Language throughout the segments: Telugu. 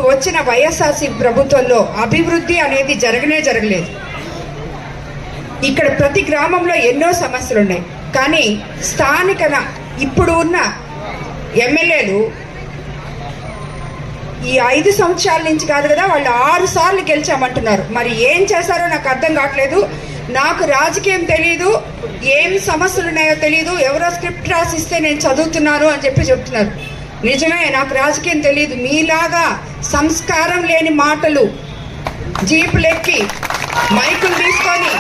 వచ్చిన వైఎస్ఆర్సీ ప్రభుత్వంలో అభివృద్ధి అనేది జరగలేదు. ఇక్కడ ప్రతి గ్రామంలో ఎన్నో సమస్యలు ఉన్నాయి. కానీ స్థానిక ఇప్పుడు ఉన్న ఎమ్మెల్యేలు ఈ 5 సంవత్సరాల నుంచి కాదు కదా, వాళ్ళు 6 సార్లు గెలిచామంటున్నారు. మరి ఏం చేశారో నాకు అర్థం కావట్లేదు. నాకు రాజకీయం తెలియదు, ఏం సమస్యలు ఉన్నాయో తెలియదు, ఎవరో స్క్రిప్ట్ రాసిస్తే నేను చదువుతున్నాను అని చెప్తున్నారు. నిజమే, నాకు రాజకీయం తెలియదు. మీలాగా సంస్కారం లేని మాటలు జీపులెక్కి మైకులు తీసుకొని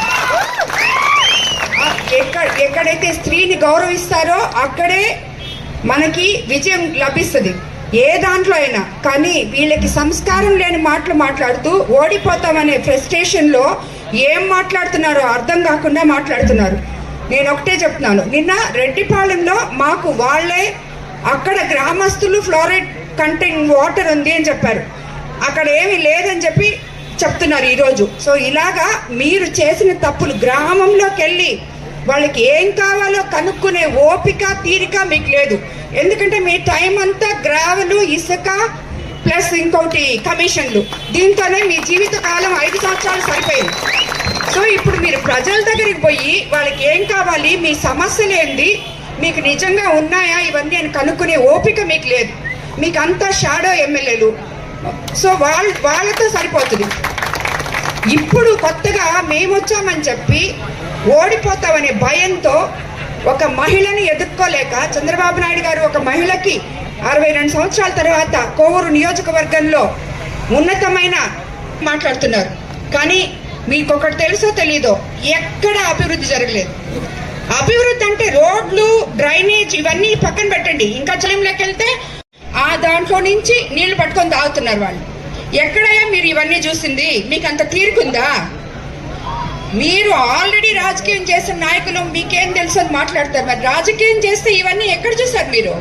ఎక్కడైతే స్త్రీని గౌరవిస్తారో అక్కడే మనకి విజయం లభిస్తుంది, ఏ దాంట్లో అయినా. కానీ వీళ్ళకి సంస్కారం లేని మాటలు మాట్లాడుతూ ఓడిపోతామనే ఫ్రస్ట్రేషన్లో ఏం మాట్లాడుతున్నారో అర్థం కాకుండా మాట్లాడుతున్నారు. నేను ఒకటే చెప్తున్నాను, నిన్న రెడ్డిపాళెంలో మాకు వాళ్ళే అక్కడ గ్రామస్తులు ఫ్లోరైడ్ కంటెంట్ వాటర్ ఉంది అని చెప్పారు, అక్కడ ఏమీ లేదని చెప్తున్నారు ఈరోజు. సో ఇలాగా మీరు చేసిన తప్పులు గ్రామంలోకి వెళ్ళి వాళ్ళకి ఏం కావాలో కనుక్కునే ఓపిక తీరిక మీకు లేదు. ఎందుకంటే మీ టైం అంతా గ్రావెలు, ఇసుక ప్లస్ ఇంకోటి కమిషన్లు, దీంతోనే మీ జీవిత కాలం 5 సంవత్సరాలు సరిపోయింది. సో ఇప్పుడు మీరు ప్రజల దగ్గరికి పోయి వాళ్ళకి ఏం కావాలి, మీ సమస్యలు ఏంది, మీకు నిజంగా ఉన్నాయా, ఇవన్నీ అని కనుక్కునే ఓపిక మీకు లేదు. మీకు అంతా షాడో ఎమ్మెల్యేలు. సో వాళ్ళతో సరిపోతుంది. ఇప్పుడు కొత్తగా మేము వచ్చామని చెప్పి ఓడిపోతామనే భయంతో ఒక మహిళని ఎదుర్కోలేక చంద్రబాబు నాయుడు గారు ఒక మహిళకి 62 సంవత్సరాల తర్వాత కోవూరు నియోజకవర్గంలో ఉన్నతమైన మాట్లాడుతున్నారు. కానీ మీకు ఒకటి తెలుసో తెలీదో, ఎక్కడ అభివృద్ధి జరగలేదు. అభివృద్ధి అంటే రోడ్లు, డ్రైనేజ్ ఇవన్నీ పక్కన పెట్టండి, ఇంకా జలంలోకి వెళ్తే ఆ దాంట్లో నుంచి నీళ్లు పట్టుకొని తాగుతున్నారు వాళ్ళు. ఎక్కడయ్యా మీరు ఇవన్నీ చూసింది? మీకు అంత తీరుకుందా? మీరు ఆల్రెడీ రాజకీయం చేసిన నాయకులు మీకేం తెలుసు అని మాట్లాడతారు. మరి రాజకీయం చేస్తే ఇవన్నీ ఎక్కడ చూసారు మీరు?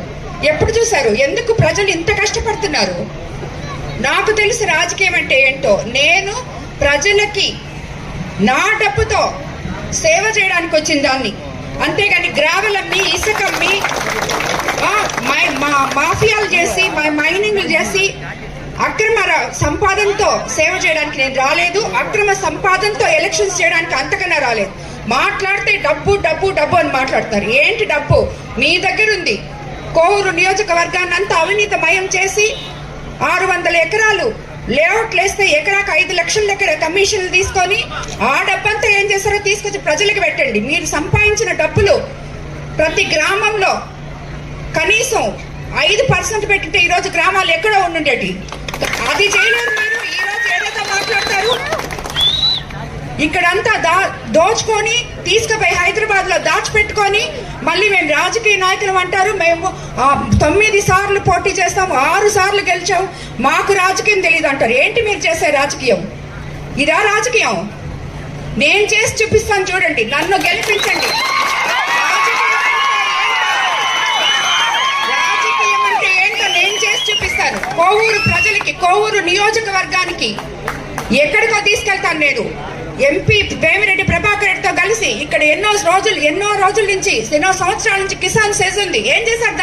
ఎప్పుడు చూసారు? ఎందుకు ప్రజలు ఇంత కష్టపడుతున్నారు? నాకు తెలుసు రాజకీయం అంటే ఏంటో. నేను ప్రజలకి నా డబ్బుతో సేవ చేయడానికి వచ్చిన దాన్ని, అంతేగాని గ్రావెల్ అమ్మి, ఇసుక అమ్మి, మాఫియాలు చేసి, మైనింగ్లు చేసి అక్రమ సంపాదనతో సేవ చేయడానికి నేను రాలేదు. అక్రమ సంపాదనతో ఎలక్షన్స్ చేయడానికి అంతకన్నా రాలేదు. మాట్లాడితే డబ్బు డబ్బు డబ్బు అని మాట్లాడతారు. ఏంటి డబ్బు? మీ దగ్గర ఉంది. కోవూరు నియోజకవర్గాన్ని అంతా అవినీతిమయం చేసి 600 ఎకరాలు లేఅవుట్లు వేస్తే ఎకరాకు 5 లక్షల దగ్గర కమిషన్లు తీసుకొని ఆ డబ్బంతా ఏం చేస్తారో తీసుకొచ్చి ప్రజలకు పెట్టండి. మీరు సంపాదించిన డబ్బులు ప్రతి గ్రామంలో కనీసం 5% పెట్టింటే ఈరోజు గ్రామాలు ఎక్కడో ఉండుండేటి. అది చేయలేరు మీరు. ఈరోజు ఏదైతే మాట్లాడతారు, ఇక్కడంతా దోచుకొని తీసుకుపోయి హైదరాబాద్ లో దాచిపెట్టుకొని మళ్ళీ మేము రాజకీయ నాయకులు అంటారు. మేము 9 సార్లు పోటీ చేస్తాము, 6 సార్లు గెలిచాం, మాకు రాజకీయం తెలియదు అంటారు. ఏంటి మీరు చేసే రాజకీయం? ఇదా రాజకీయం? నేను చేసి చూపిస్తాను, చూడండి, నన్ను గెలిపించండి. రాజకీయం అంటే ఏంటో నేను చేసి చూపిస్తాను. కోవూరు ప్రజలకి, కోవూరు నియోజకవర్గానికి ఎక్కడికో తీసుకెళ్తాను నేను. ఎంపీ వేమిరెడ్డి ప్రభాకర్ రెడ్డితో కలిసి ఇక్కడ ఎన్నో రోజుల నుంచి, ఎన్నో సంవత్సరాల నుంచి కిసాన్ సెజ్ ఉంది. ఏం చేశారు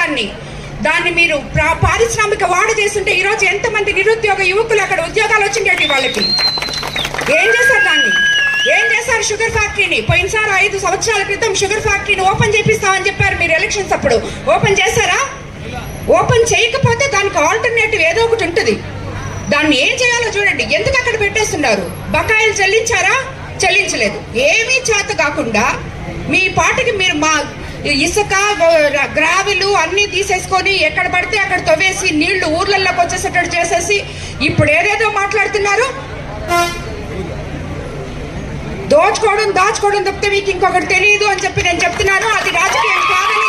దాన్ని మీరు పారిశ్రామిక వాడ చేస్తుంటే ఈరోజు ఎంతమంది నిరుద్యోగ యువకులు అక్కడ ఉద్యోగాలు వచ్చిండేటి వాళ్ళకి. ఏం చేశారు దాన్ని? ఏం చేశారు? షుగర్ ఫ్యాక్టరీని పోయినసారి 5 సంవత్సరాల క్రితం షుగర్ ఫ్యాక్టరీని ఓపెన్ చేపిస్తామని చెప్పారు మీరు ఎలక్షన్స్ అప్పుడు. ఓపెన్ చేశారా? ఓపెన్ చేయకపోతే దానికి ఆల్టర్నేటివ్ ఏదో ఒకటి ఉంటుంది. దాన్ని ఏం చేయాలో చూడండి. ఎందుకు అక్కడ పెట్టేస్తున్నారు? బకాయిలు చెల్లించారా? చెల్లించలేదు. ఏమీ చేత కాకుండా మీ పాటికి మీరు మా ఇసుక, గ్రావెలు అన్నీ తీసేసుకొని ఎక్కడ పడితే అక్కడ తవ్వేసి నీళ్లు ఊర్లలోకి వచ్చేసేటట్టు చేసేసి ఇప్పుడు ఏదేదో మాట్లాడుతున్నారు. దాచుకోవడం తప్పితే మీకు ఇంకొకటి తెలియదు అని చెప్పి నేను చెప్తున్నాను. అది రాజకీయం కాదని